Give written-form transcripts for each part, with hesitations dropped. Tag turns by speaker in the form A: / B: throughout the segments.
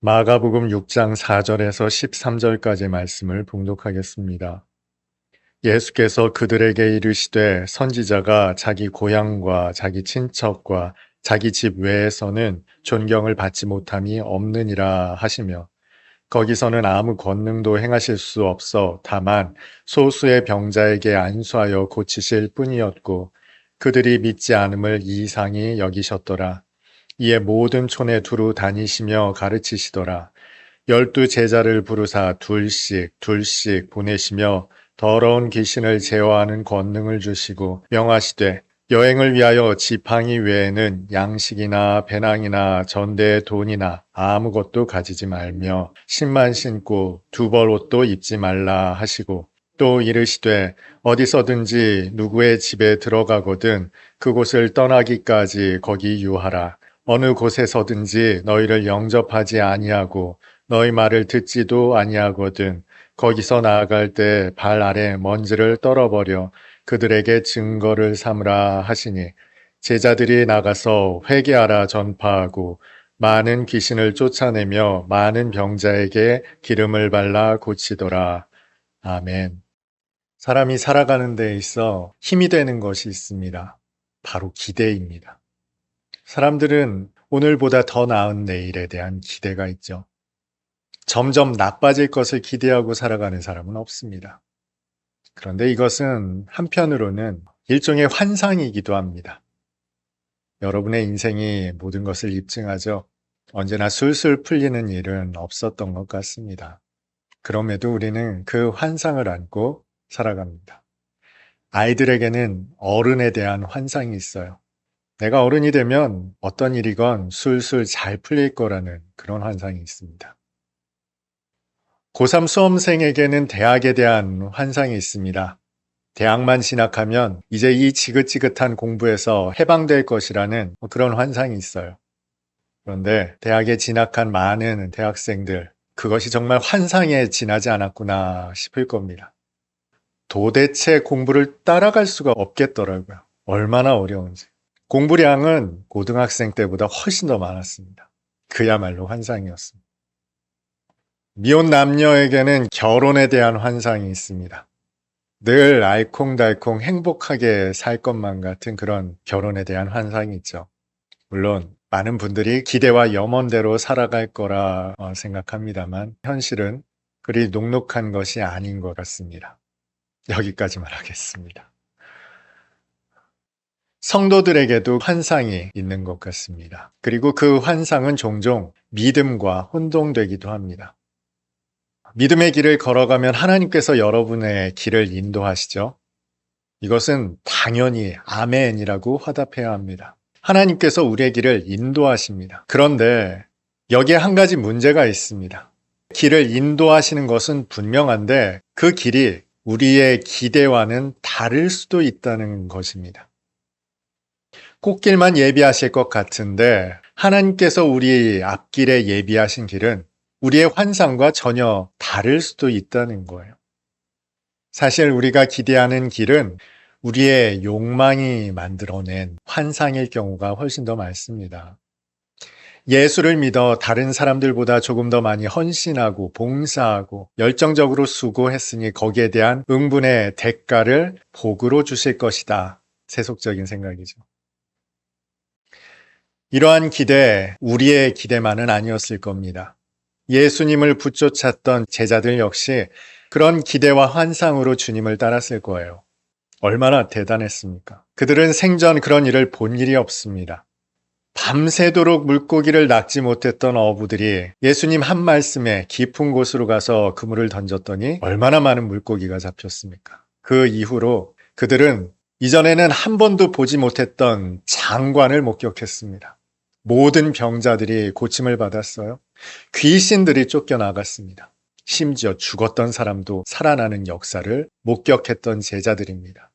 A: 마가복음 6장 4절에서 13절까지 말씀을 봉독하겠습니다. 예수께서 그들에게 이르시되 선지자가 자기 고향과 자기 친척과 자기 집 외에서는 존경을 받지 못함이 없느니라 하시며 거기서는 아무 권능도 행하실 수 없어 다만 소수의 병자에게 안수하여 고치실 뿐이었고 그들이 믿지 않음을 이상히 여기셨더라. 이에 모든 촌에 두루 다니시며 가르치시더라. 12 제자를 부르사 둘씩 보내시며 더러운 귀신을 제어하는 권능을 주시고 명하시되 여행을 위하여 지팡이 외에는 양식이나 배낭이나 전대의 돈이나 아무것도 가지지 말며 신만 신고 두 벌 옷도 입지 말라 하시고 또 이르시되 어디서든지 누구의 집에 들어가거든 그곳을 떠나기까지 거기 유하라. 어느 곳에서든지 너희를 영접하지 아니하고 너희 말을 듣지도 아니하거든 거기서 나아갈 때 발 아래 먼지를 떨어버려 그들에게 증거를 삼으라 하시니 제자들이 나가서 회개하라 전파하고 많은 귀신을 쫓아내며 많은 병자에게 기름을 발라 고치더라. 아멘. 사람이 살아가는 데 있어 힘이 되는 것이 있습니다. 바로 기대입니다. 사람들은 오늘보다 더 나은 내일에 대한 기대가 있죠. 점점 나빠질 것을 기대하고 살아가는 사람은 없습니다. 그런데 이것은 한편으로는 일종의 환상이기도 합니다. 여러분의 인생이 모든 것을 입증하죠. 언제나 술술 풀리는 일은 없었던 것 같습니다. 그럼에도 우리는 그 환상을 안고 살아갑니다. 아이들에게는 어른에 대한 환상이 있어요. 내가 어른이 되면 어떤 일이건 술술 잘 풀릴 거라는 그런 환상이 있습니다. 고3 수험생에게는 대학에 대한 환상이 있습니다. 대학만 진학하면 이제 이 지긋지긋한 공부에서 해방될 것이라는 그런 환상이 있어요. 그런데 대학에 진학한 많은 대학생들, 그것이 정말 환상에 지나지 않았구나 싶을 겁니다. 도대체 공부를 따라갈 수가 없겠더라고요. 얼마나 어려운지. 공부량은 고등학생 때보다 훨씬 더 많았습니다. 그야말로 환상이었습니다. 미혼 남녀에게는 결혼에 대한 환상이 있습니다. 늘 알콩달콩 행복하게 살 것만 같은 그런 결혼에 대한 환상이 있죠. 물론 많은 분들이 기대와 염원대로 살아갈 거라 생각합니다만 현실은 그리 녹록한 것이 아닌 것 같습니다. 여기까지만 하겠습니다. 성도들에게도 환상이 있는 것 같습니다. 그리고 그 환상은 종종 믿음과 혼동되기도 합니다. 믿음의 길을 걸어가면 하나님께서 여러분의 길을 인도하시죠. 이것은 당연히 아멘이라고 화답해야 합니다. 하나님께서 우리의 길을 인도하십니다. 그런데 여기에 한 가지 문제가 있습니다. 길을 인도하시는 것은 분명한데 그 길이 우리의 기대와는 다를 수도 있다는 것입니다. 꽃길만 예비하실 것 같은데 하나님께서 우리 앞길에 예비하신 길은 우리의 환상과 전혀 다를 수도 있다는 거예요. 사실 우리가 기대하는 길은 우리의 욕망이 만들어낸 환상일 경우가 훨씬 더 많습니다. 예수를 믿어 다른 사람들보다 조금 더 많이 헌신하고 봉사하고 열정적으로 수고했으니 거기에 대한 응분의 대가를 복으로 주실 것이다. 세속적인 생각이죠. 이러한 기대, 우리의 기대만은 아니었을 겁니다. 예수님을 붙쫓았던 제자들 역시 그런 기대와 환상으로 주님을 따랐을 거예요. 얼마나 대단했습니까? 그들은 생전 그런 일을 본 일이 없습니다. 밤새도록 물고기를 낚지 못했던 어부들이 예수님 한 말씀에 깊은 곳으로 가서 그물을 던졌더니 얼마나 많은 물고기가 잡혔습니까? 그 이후로 그들은 이전에는 한 번도 보지 못했던 장관을 목격했습니다. 모든 병자들이 고침을 받았어요. 귀신들이 쫓겨나갔습니다. 심지어 죽었던 사람도 살아나는 역사를 목격했던 제자들입니다.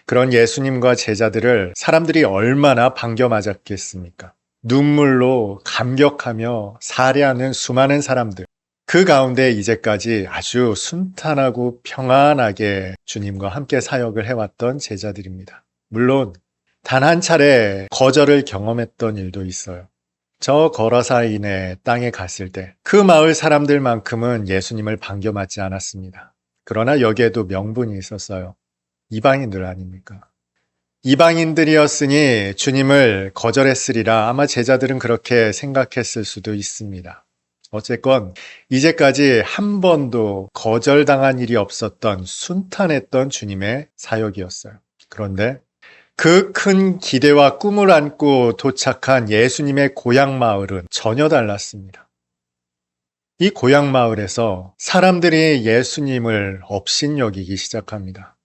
A: 그런 예수님과 제자들을 사람들이 얼마나 반겨맞았겠습니까? 눈물로 감격하며 살해하는 수많은 사람들. 그 가운데 이제까지 아주 순탄하고 평안하게 주님과 함께 사역을 해왔던 제자들입니다. 물론 단 한 차례 거절을 경험했던 일도 있어요. 저 거라사인의 땅에 갔을 때 그 마을 사람들만큼은 예수님을 반겨맞지 않았습니다. 그러나 여기에도 명분이 있었어요. 이방인들 아닙니까? 이방인들이었으니 주님을 거절했으리라 아마 제자들은 그렇게 생각했을 수도 있습니다. 어쨌건 이제까지 한 번도 거절당한 일이 없었던 순탄했던 주님의 사역이었어요. 그런데 그 큰 기대와 꿈을 안고 도착한 예수님의 고향 마을은 전혀 달랐습니다. 이 고향 마을에서 사람들이 예수님을 업신여기기 시작합니다.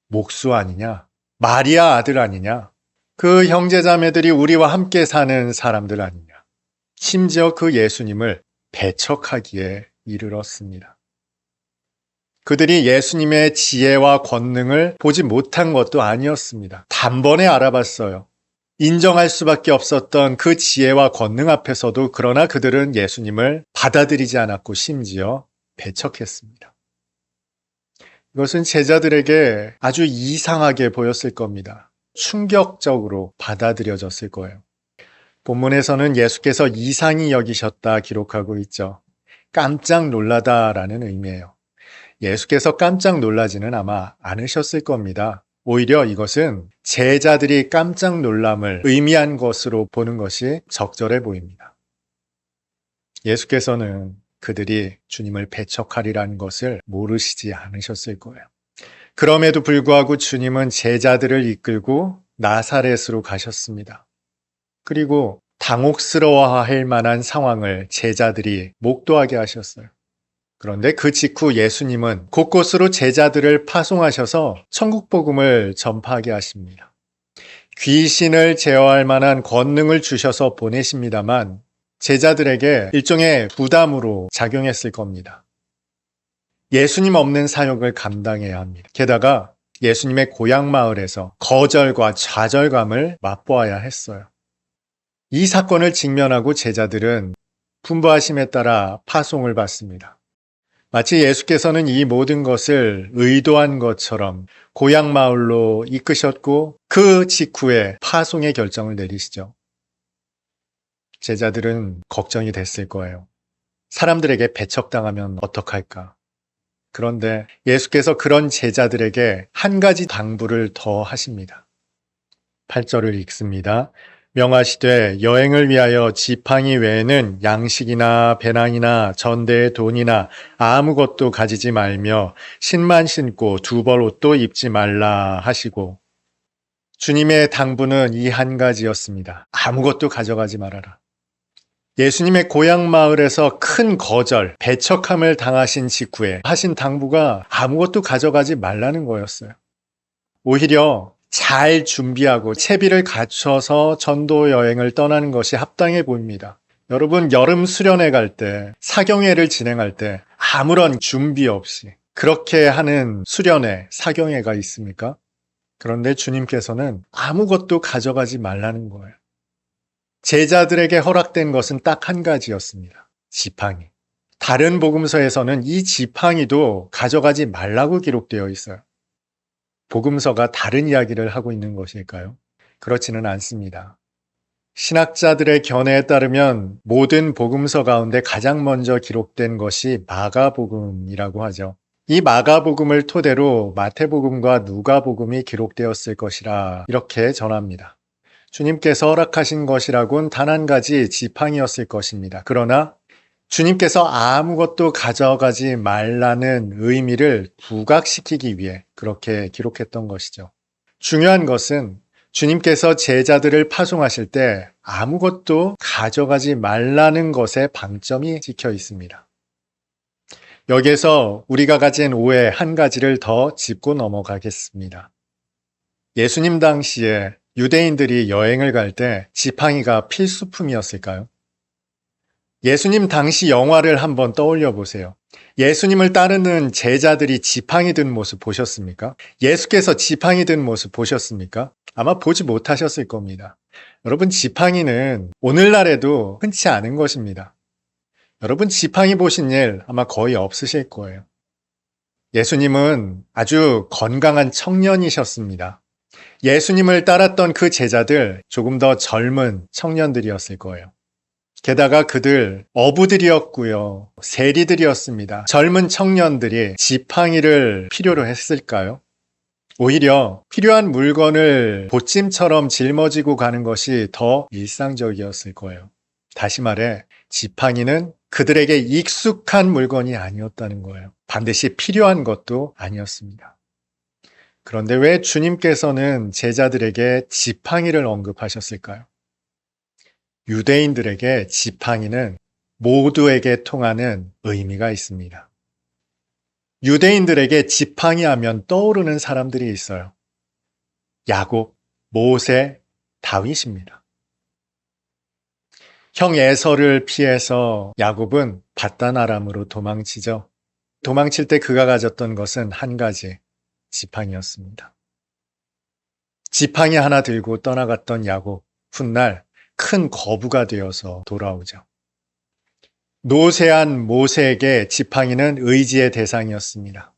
A: 목수 아니냐? 마리아 아들 아니냐? 그 형제자매들이 우리와 함께 사는 사람들 아니냐? 심지어 그 예수님을 배척하기에 이르렀습니다. 그들이 예수님의 지혜와 권능을 보지 못한 것도 아니었습니다. 단번에 알아봤어요. 인정할 수밖에 없었던 그 지혜와 권능 앞에서도 그러나 그들은 예수님을 받아들이지 않았고 심지어 배척했습니다. 이것은 제자들에게 아주 이상하게 보였을 겁니다. 충격적으로 받아들여졌을 거예요. 본문에서는 예수께서 이상히 여기셨다 기록하고 있죠. 깜짝 놀라다라는 의미예요. 예수께서 깜짝 놀라지는 아마 않으셨을 겁니다. 오히려 이것은 제자들이 깜짝 놀람을 의미한 것으로 보는 것이 적절해 보입니다. 예수께서는 그들이 주님을 배척하리라는 것을 모르시지 않으셨을 거예요. 그럼에도 불구하고 주님은 제자들을 이끌고 나사렛으로 가셨습니다. 그리고 당혹스러워할 만한 상황을 제자들이 목도하게 하셨어요. 그런데 그 직후 예수님은 곳곳으로 제자들을 파송하셔서 천국 복음을 전파하게 하십니다. 귀신을 제어할 만한 권능을 주셔서 보내십니다만 제자들에게 일종의 부담으로 작용했을 겁니다. 예수님 없는 사역을 감당해야 합니다. 게다가 예수님의 고향 마을에서 거절과 좌절감을 맛보아야 했어요. 이 사건을 직면하고 제자들은 분부하심에 따라 파송을 받습니다. 마치 예수께서는 이 모든 것을 의도한 것처럼 고향 마을로 이끄셨고 그 직후에 파송의 결정을 내리시죠. 제자들은 걱정이 됐을 거예요. 사람들에게 배척당하면 어떡할까? 그런데 예수께서 그런 제자들에게 한 가지 당부를 더 하십니다. 8절을 읽습니다. 명하시되 여행을 위하여 지팡이 외에는 양식이나 배낭이나 전대의 돈이나 아무것도 가지지 말며 신만 신고 두 벌 옷도 입지 말라 하시고 주님의 당부는 이 한 가지였습니다. 아무것도 가져가지 말아라. 예수님의 고향 마을에서 큰 거절, 배척함을 당하신 직후에 하신 당부가 아무것도 가져가지 말라는 거였어요. 오히려 잘 준비하고 채비를 갖춰서 전도 여행을 떠나는 것이 합당해 보입니다. 여러분, 여름 수련회 갈 때, 사경회를 진행할 때 아무런 준비 없이 그렇게 하는 수련회, 사경회가 있습니까? 그런데 주님께서는 아무것도 가져가지 말라는 거예요. 제자들에게 허락된 것은 딱 한 가지였습니다. 지팡이. 다른 복음서에서는 이 지팡이도 가져가지 말라고 기록되어 있어요. 복음서가 다른 이야기를 하고 있는 것일까요? 그렇지는 않습니다. 신학자들의 견해에 따르면 모든 복음서 가운데 가장 먼저 기록된 것이 마가복음이라고 하죠. 이 마가복음을 토대로 마태복음과 누가복음이 기록되었을 것이라 이렇게 전합니다. 주님께서 허락하신 것이라곤 단 한 가지 지팡이였을 것입니다. 그러나 주님께서 아무것도 가져가지 말라는 의미를 부각시키기 위해 그렇게 기록했던 것이죠. 중요한 것은 주님께서 제자들을 파송하실 때 아무것도 가져가지 말라는 것에 방점이 찍혀 있습니다. 여기에서 우리가 가진 오해 한 가지를 더 짚고 넘어가겠습니다. 예수님 당시에 유대인들이 여행을 갈 때 지팡이가 필수품이었을까요? 예수님 당시 영화를 한번 떠올려 보세요. 예수님을 따르는 제자들이 지팡이 든 모습 보셨습니까? 예수께서 지팡이 든 모습 보셨습니까? 아마 보지 못하셨을 겁니다. 여러분, 지팡이는 오늘날에도 흔치 않은 것입니다. 여러분, 지팡이 보신 일 아마 거의 없으실 거예요. 예수님은 아주 건강한 청년이셨습니다. 예수님을 따랐던 그 제자들 조금 더 젊은 청년들이었을 거예요. 게다가 그들 어부들이었고요. 세리들이었습니다. 젊은 청년들이 지팡이를 필요로 했을까요? 오히려 필요한 물건을 보찜처럼 짊어지고 가는 것이 더 일상적이었을 거예요. 다시 말해, 지팡이는 그들에게 익숙한 물건이 아니었다는 거예요. 반드시 필요한 것도 아니었습니다. 그런데 왜 주님께서는 제자들에게 지팡이를 언급하셨을까요? 유대인들에게 지팡이는 모두에게 통하는 의미가 있습니다. 유대인들에게 지팡이 하면 떠오르는 사람들이 있어요. 야곱, 모세, 다윗입니다. 형 에서를 피해서 야곱은 밧단 아람으로 도망치죠. 도망칠 때 그가 가졌던 것은 한 가지, 지팡이였습니다. 지팡이 하나 들고 떠나갔던 야곱, 훗날 큰 거부가 되어서 돌아오죠. 노쇠한 모세에게 지팡이는 의지의 대상이었습니다.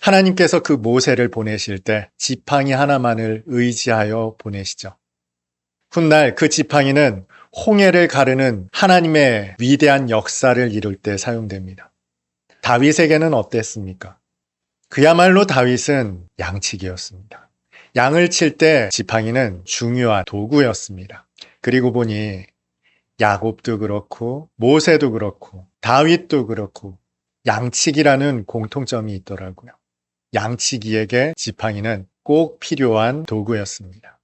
A: 하나님께서 그 모세를 보내실 때 지팡이 하나만을 의지하여 보내시죠. 훗날 그 지팡이는 홍해를 가르는 하나님의 위대한 역사를 이룰 때 사용됩니다. 다윗에게는 어땠습니까? 그야말로 다윗은 양치기였습니다. 양을 칠 때 지팡이는 중요한 도구였습니다. 그리고 보니 야곱도 그렇고 모세도 그렇고 다윗도 그렇고 양치기라는 공통점이 있더라고요. 양치기에게 지팡이는 꼭 필요한 도구였습니다.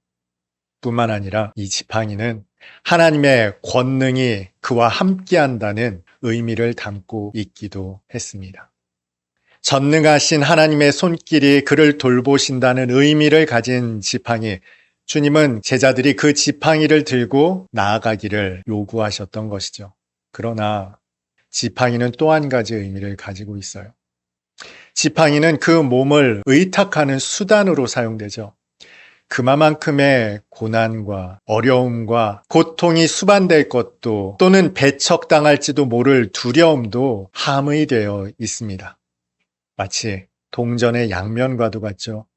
A: 뿐만 아니라 이 지팡이는 하나님의 권능이 그와 함께한다는 의미를 담고 있기도 했습니다. 전능하신 하나님의 손길이 그를 돌보신다는 의미를 가진 지팡이, 주님은 제자들이 그 지팡이를 들고 나아가기를 요구하셨던 것이죠. 그러나 지팡이는 또 한 가지 의미를 가지고 있어요. 지팡이는 그 몸을 의탁하는 수단으로 사용되죠. 그만큼의 고난과 어려움과 고통이 수반될 것도 또는 배척당할지도 모를 두려움도 함의 되어 있습니다. 마치 동전의 양면과도 같죠.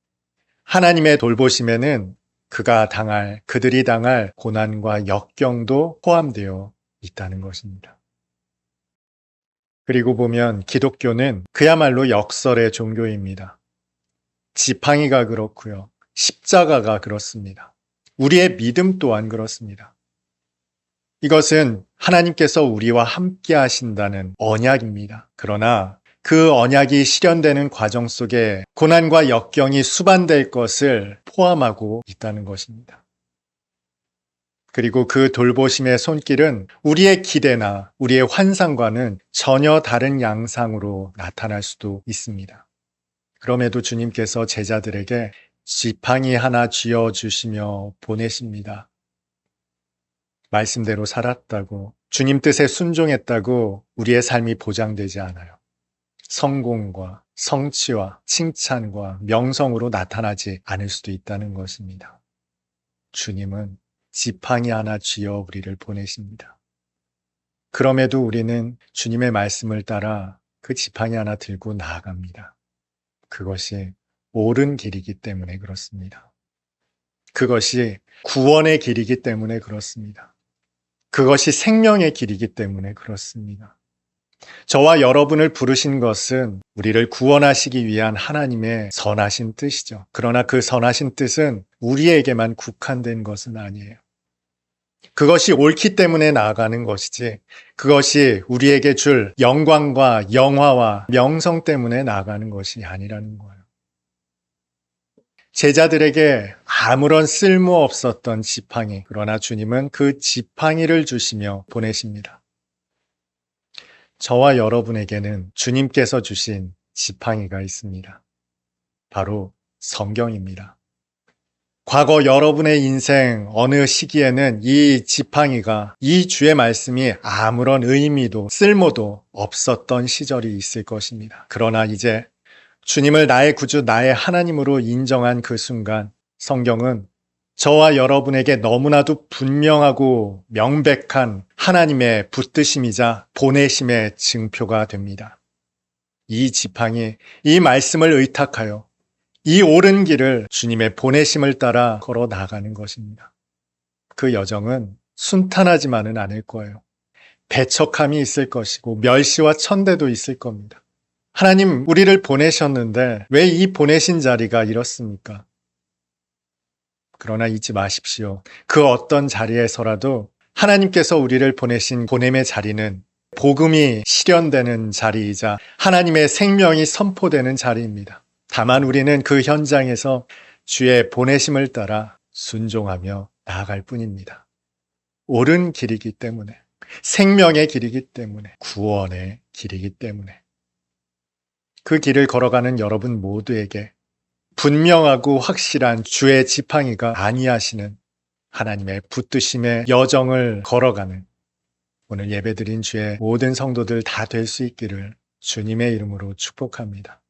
A: 하나님의 돌보심에는 그들이 당할 고난과 역경도 포함되어 있다는 것입니다. 그리고 보면 기독교는 그야말로 역설의 종교입니다. 지팡이가 그렇고요. 십자가가 그렇습니다. 우리의 믿음 또한 그렇습니다. 이것은 하나님께서 우리와 함께 하신다는 언약입니다. 그러나 그 언약이 실현되는 과정 속에 고난과 역경이 수반될 것을 포함하고 있다는 것입니다. 그리고 그 돌보심의 손길은 우리의 기대나 우리의 환상과는 전혀 다른 양상으로 나타날 수도 있습니다. 그럼에도 주님께서 제자들에게 지팡이 하나 쥐어주시며 보내십니다. 말씀대로 살았다고, 주님 뜻에 순종했다고 우리의 삶이 보장되지 않아요. 성공과 성취와 칭찬과 명성으로 나타나지 않을 수도 있다는 것입니다. 주님은 지팡이 하나 쥐어 우리를 보내십니다. 그럼에도 우리는 주님의 말씀을 따라 그 지팡이 하나 들고 나아갑니다. 그것이 옳은 길이기 때문에 그렇습니다. 그것이 구원의 길이기 때문에 그렇습니다. 그것이 생명의 길이기 때문에 그렇습니다. 저와 여러분을 부르신 것은 우리를 구원하시기 위한 하나님의 선하신 뜻이죠. 그러나 그 선하신 뜻은 우리에게만 국한된 것은 아니에요. 그것이 옳기 때문에 나아가는 것이지, 그것이 우리에게 줄 영광과 영화와 명성 때문에 나아가는 것이 아니라는 거예요. 제자들에게 아무런 쓸모 없었던 지팡이, 그러나 주님은 그 지팡이를 주시며 보내십니다. 저와 여러분에게는 주님께서 주신 지팡이가 있습니다. 바로 성경입니다. 과거 여러분의 인생 어느 시기에는 이 지팡이가, 이 주의 말씀이 아무런 의미도 쓸모도 없었던 시절이 있을 것입니다. 그러나 이제 주님을 나의 구주, 나의 하나님으로 인정한 그 순간 성경은 저와 여러분에게 너무나도 분명하고 명백한 하나님의 붙드심이자 보내심의 증표가 됩니다. 이 지팡이, 이 말씀을 의탁하여 이 옳은 길을 주님의 보내심을 따라 걸어 나가는 것입니다. 그 여정은 순탄하지만은 않을 거예요. 배척함이 있을 것이고 멸시와 천대도 있을 겁니다. 하나님 우리를 보내셨는데 왜 이 보내신 자리가 이렇습니까? 그러나 잊지 마십시오. 그 어떤 자리에서라도 하나님께서 우리를 보내신 보냄의 자리는 복음이 실현되는 자리이자 하나님의 생명이 선포되는 자리입니다. 다만 우리는 그 현장에서 주의 보내심을 따라 순종하며 나아갈 뿐입니다. 옳은 길이기 때문에, 생명의 길이기 때문에, 구원의 길이기 때문에 그 길을 걸어가는 여러분 모두에게 분명하고 확실한 주의 지팡이가 안위하시는 하나님의 붙드심의 여정을 걸어가는 오늘 예배드린 주의 모든 성도들 다 될 수 있기를 주님의 이름으로 축복합니다.